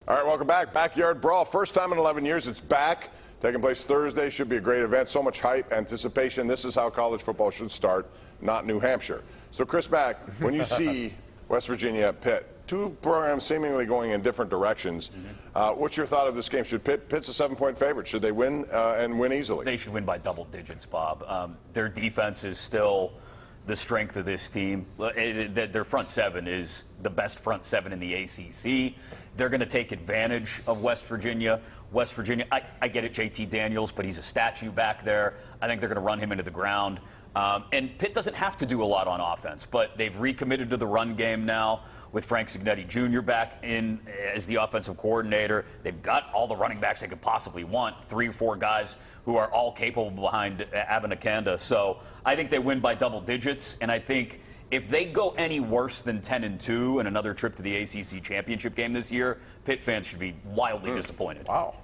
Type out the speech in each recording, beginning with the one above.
All right, welcome back. Backyard Brawl. First time in 11 years it's back. Taking place Thursday. Should be a great event. So much hype, anticipation. This is how college football should start, not New Hampshire. So, Chris Mack, when you see West Virginia Pitt, two programs seemingly going in different directions, what's your thought of this game? Should Pitt's a 7-point favorite. Should they win and win easily? They should win by double digits, Bob. Their defense is still the strength of this team. Their front seven is the best front seven in the ACC. They're going to take advantage of West Virginia. West Virginia, I get it, JT Daniels, but he's a statue back there. I think they're going to run him into the ground. And Pitt doesn't have to do a lot on offense, but they've recommitted to the run game now with Frank Cignetti Jr. back in as the offensive coordinator. They've got all the running backs they could possibly want, 3 or 4 guys who are all capable behind Abanikanda. So I think they win by double digits, and I think if they go any worse than 10-2 and another trip to the ACC championship game this year, Pitt fans should be wildly disappointed. Wow.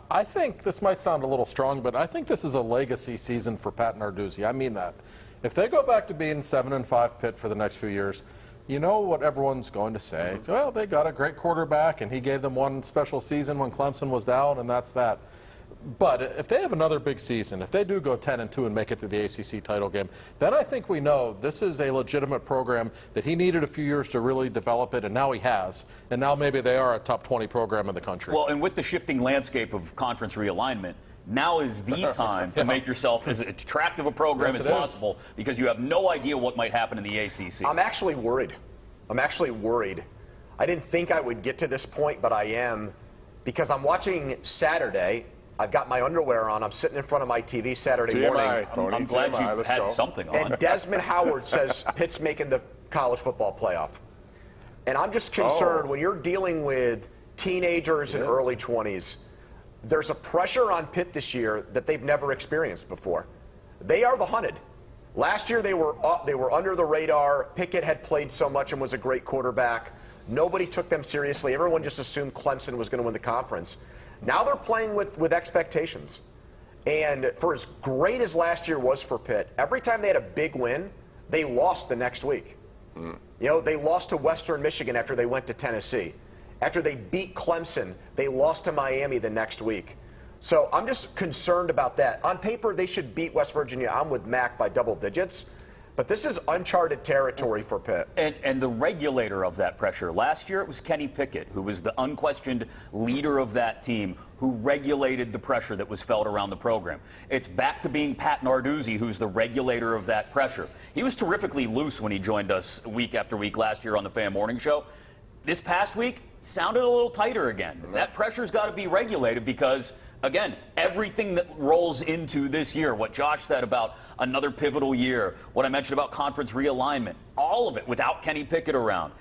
I think this might sound a little strong, but I think this is a legacy season for Pat Narduzzi. I mean that. If they go back to being 7-5 Pitt for the next few years, you know what everyone's going to say. Well, they got a great quarterback, and he gave them one special season when Clemson was down, and that's that. But if they have another big season, if they do go 10-2 and make it to the ACC title game, then I think we know this is a legitimate program that he needed a few years to really develop it, and now he has. And now maybe they are a top 20 program in the country. Well, and with the shifting landscape of conference realignment, now is the time to make yourself as attractive a program as possible, because you have no idea what might happen in the ACC. I'm actually worried. I didn't think I would get to this point, but I am, because I'm watching Saturday. I've got my underwear on. I'm sitting in front of my TV Saturday morning. I'm glad you had something on. And Desmond Howard says Pitt's making the college football playoff. And I'm just concerned when you're dealing with teenagers in early 20s, there's a pressure on Pitt this year that they've never experienced before. They are the hunted. Last year they were under the radar. Pickett had played so much and was a great quarterback. Nobody took them seriously. Everyone just assumed Clemson was going to win the conference. Now they're playing with expectations. And for as great as last year was for Pitt, every time they had a big win, they lost the next week. You know, they lost to Western Michigan after they went to Tennessee. After they beat Clemson, they lost to Miami the next week. So I'm just concerned about that. On paper, they should beat West Virginia. I'm with Mack by double digits. But this is uncharted territory for Pitt. And the regulator of that pressure, last year it was Kenny Pickett, who was the unquestioned leader of that team, who regulated the pressure that was felt around the program. It's back to being Pat Narduzzi, who's the regulator of that pressure. He was terrifically loose when he joined us week after week last year on the Fan Morning Show. This past week, sounded a little tighter again. That pressure's got to be regulated because, again, everything that rolls into this year, what Josh said about another pivotal year, what I mentioned about conference realignment, all of it without Kenny Pickett around,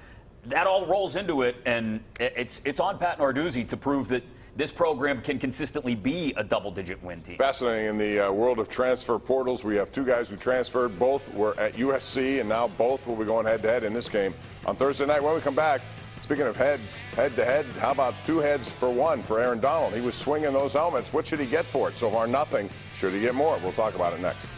that all rolls into it, and it's on Pat Narduzzi to prove that this program can consistently be a double-digit win team. Fascinating. In the world of transfer portals, we have 2 guys who transferred. Both were at USC, and now both will be going head-to-head in this game on Thursday night. When we come back, speaking of heads, head-to-head, how about 2 heads for 1 for Aaron Donald? He was swinging those helmets. What should he get for it? So far, nothing. Should he get more? We'll talk about it next.